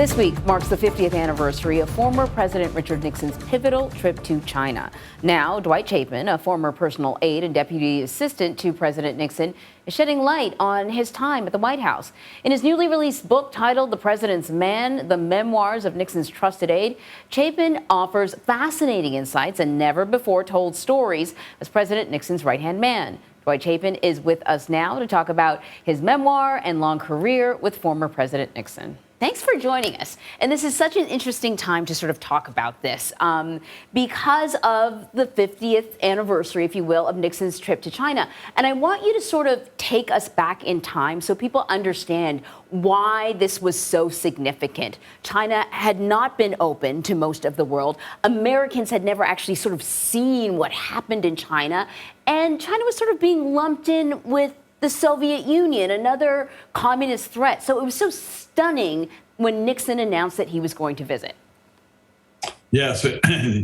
This week marks the 50th anniversary of former President Richard Nixon's pivotal trip to China. Now, Dwight Chapin, a former personal aide and deputy assistant to President Nixon, is shedding light on his time at the White House. In his newly released book titled The President's Man, The Memoirs of Nixon's Trusted Aide, Chapin offers fascinating insights and never-before-told stories as President Nixon's right-hand man. Dwight Chapin is with us now to talk about his memoir and long career with former President Nixon. Thanks for joining us. And this is such an interesting time to sort of talk about this because of the 50th anniversary, if you will, of Nixon's trip to China. And I want you to sort of take us back in time so people understand why this was so significant. China had not been open to most of the world. Americans had never actually sort of seen what happened in China. And China was sort of being lumped in with the Soviet Union, another communist threat. So it was so stunning when Nixon announced that he was going to visit. Yes,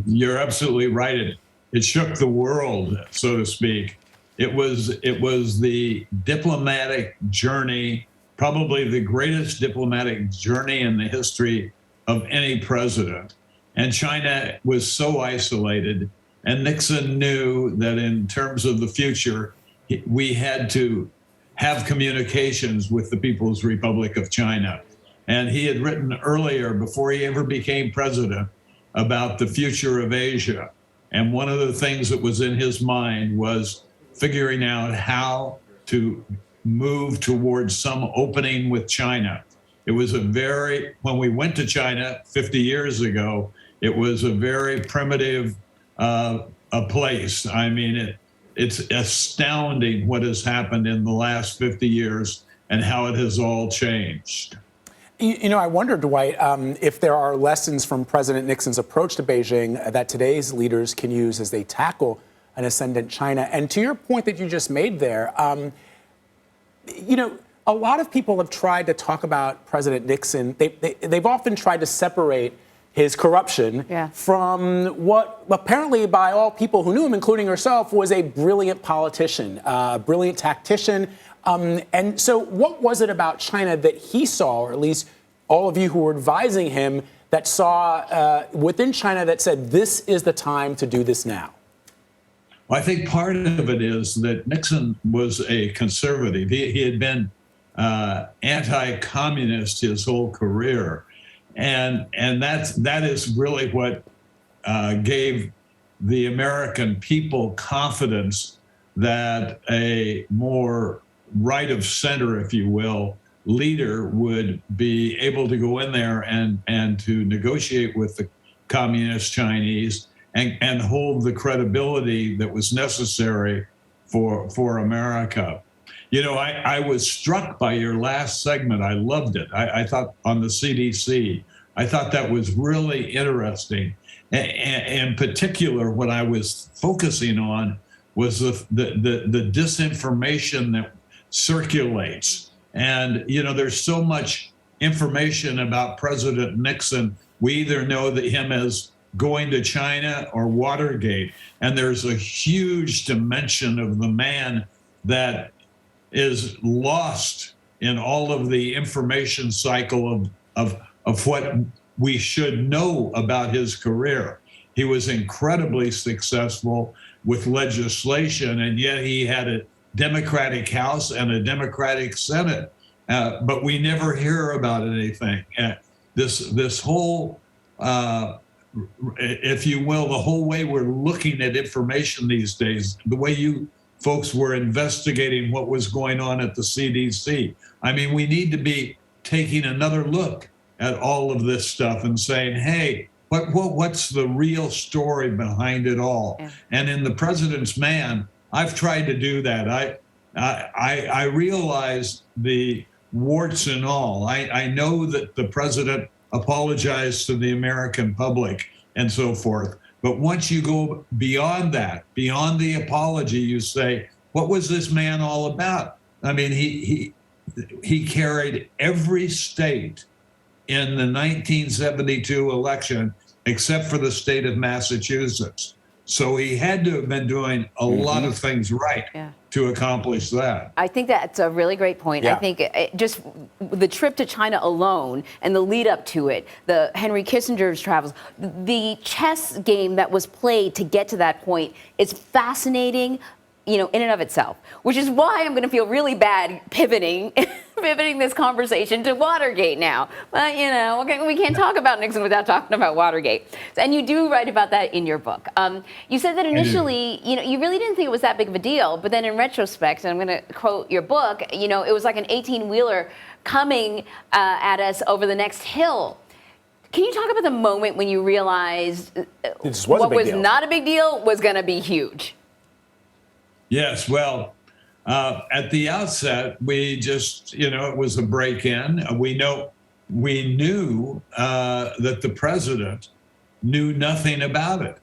you're absolutely right. It shook the world, so to speak. It was the diplomatic journey, probably the greatest diplomatic journey in the history of any president. And China was so isolated. And Nixon knew that in terms of the future, we had to have communications with the People's Republic of China. And he had written earlier, before he ever became president, about the future of Asia. And one of the things that was in his mind was figuring out how to move towards some opening with China. It was when we went to China 50 years ago, it was a very primitive a place. I mean, it's astounding what has happened in the last 50 years and how it has all changed. You know, I wonder, Dwight, if there are lessons from President Nixon's approach to Beijing that today's leaders can use as they tackle an ascendant China. And to your point that you just made there, you know, a lot of people have tried to talk about President Nixon. They've often tried to separate his corruption from what apparently by all people who knew him, including herself, was a brilliant politician, a brilliant tactician. And so what was it about China that he saw, or at least all of you who were advising him, that saw within China that said, this is the time to do this now? Well, I think part of it is that Nixon was a conservative. He had been anti-communist his whole career. And that is really what gave the American people confidence that a more right of center, if you will, leader would be able to go in there and to negotiate with the communist Chinese and hold the credibility that was necessary for America. You know, I was struck by your last segment. I loved it. I thought on the CDC, I thought that was really interesting. In particular, what I was focusing on was the disinformation that circulates. And, you know, there's so much information about President Nixon. We either know that him as going to China or Watergate. And there's a huge dimension of the man that is lost in all of the information cycle of what we should know about his career. He was incredibly successful with legislation, and yet he had a Democratic House and a Democratic Senate, but we never hear about anything. This whole, if you will, the whole way we're looking at information these days, the way you folks were investigating what was going on at the CDC. I mean, we need to be taking another look at all of this stuff and saying, hey, what's the real story behind it all? Yeah. And in The President's Man, I've tried to do that. I realize the warts and all. I know that the president apologized to the American public and so forth. But once you go beyond that, beyond the apology, you say, what was this man all about? I mean, he carried every state in the 1972 election, except for the state of Massachusetts. So he had to have been doing a lot of things right to accomplish that. I think that's a really great point. Yeah. I think just the trip to China alone and the lead up to it, the Henry Kissinger's travels, the chess game that was played to get to that point is fascinating, you know, in and of itself, which is why I'm going to feel really bad pivoting this conversation to Watergate now. But, you know, we can't talk about Nixon without talking about Watergate. And you do write about that in your book. You said that initially, you know, you really didn't think it was that big of a deal, but then in retrospect, and I'm going to quote your book, you know, it was like an 18-wheeler coming at us over the next hill. Can you talk about the moment when you realized what was not a big deal was going to be huge? Yes, well, at the outset, we just, you know, it was a break-in. We knew that the president knew nothing about it.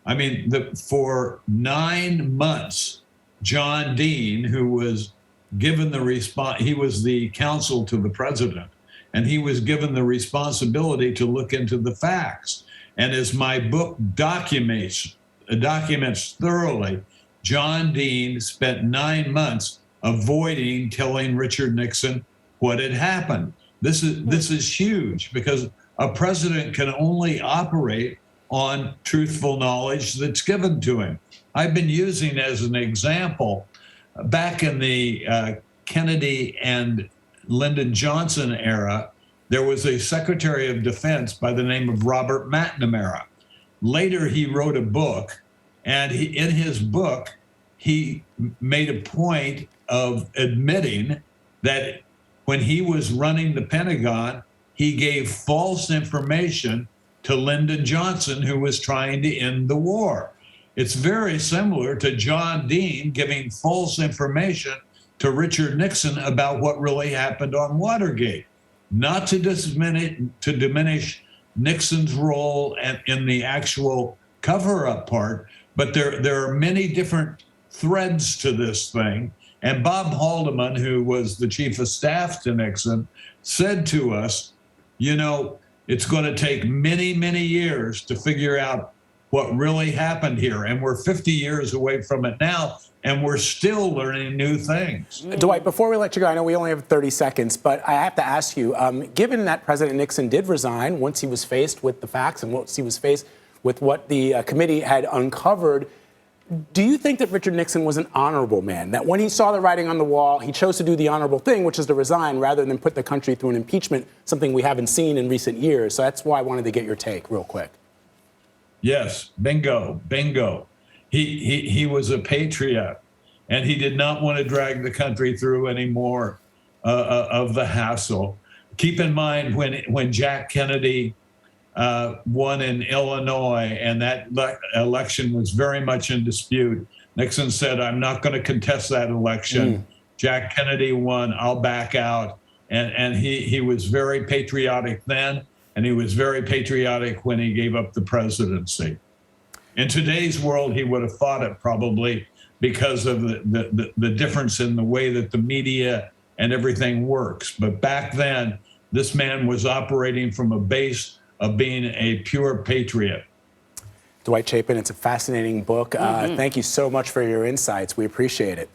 I mean, for 9 months, John Dean, who was given the he was the counsel to the president, and he was given the responsibility to look into the facts. And as my book documents thoroughly, John Dean spent 9 months avoiding telling Richard Nixon what had happened. This is huge because a president can only operate on truthful knowledge that's given to him. I've been using as an example, back in the Kennedy and Lyndon Johnson era, there was a Secretary of Defense by the name of Robert McNamara. Later, he wrote a book, and in his book, he made a point of admitting that when he was running the Pentagon, he gave false information to Lyndon Johnson, who was trying to end the war. It's very similar to John Dean giving false information to Richard Nixon about what really happened on Watergate. Not to diminish Nixon's role in the actual cover-up part, but there are many different threads to this thing. And Bob Haldeman, who was the chief of staff to Nixon, said to us, you know, it's going to take many, many years to figure out what really happened here. And we're 50 years away from it now, and we're still learning new things. Dwight, before we let you go, I know we only have 30 seconds, but I have to ask you, given that President Nixon did resign once he was faced with the facts and once he was faced with what the committee had uncovered, do you think that Richard Nixon was an honorable man? That when he saw the writing on the wall, he chose to do the honorable thing, which is to resign rather than put the country through an impeachment, something we haven't seen in recent years. So that's why I wanted to get your take real quick. Yes, bingo. He was a patriot, and he did not want to drag the country through any more of the hassle. Keep in mind when Jack Kennedy won in Illinois, and that election was very much in dispute, Nixon said, I'm not going to contest that election. Jack Kennedy won, I'll back out. And he was very patriotic then, and he was very patriotic when he gave up the presidency. In today's world, he would have fought it probably because of the difference in the way that the media and everything works. But back then, this man was operating from a base of being a pure patriot. Dwight Chapin, it's a fascinating book. Thank you so much for your insights. We appreciate it.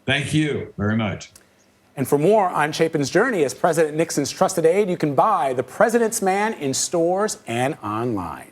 Thank you very much. And for more on Chapin's journey as President Nixon's trusted aide, you can buy The President's Man in stores and online.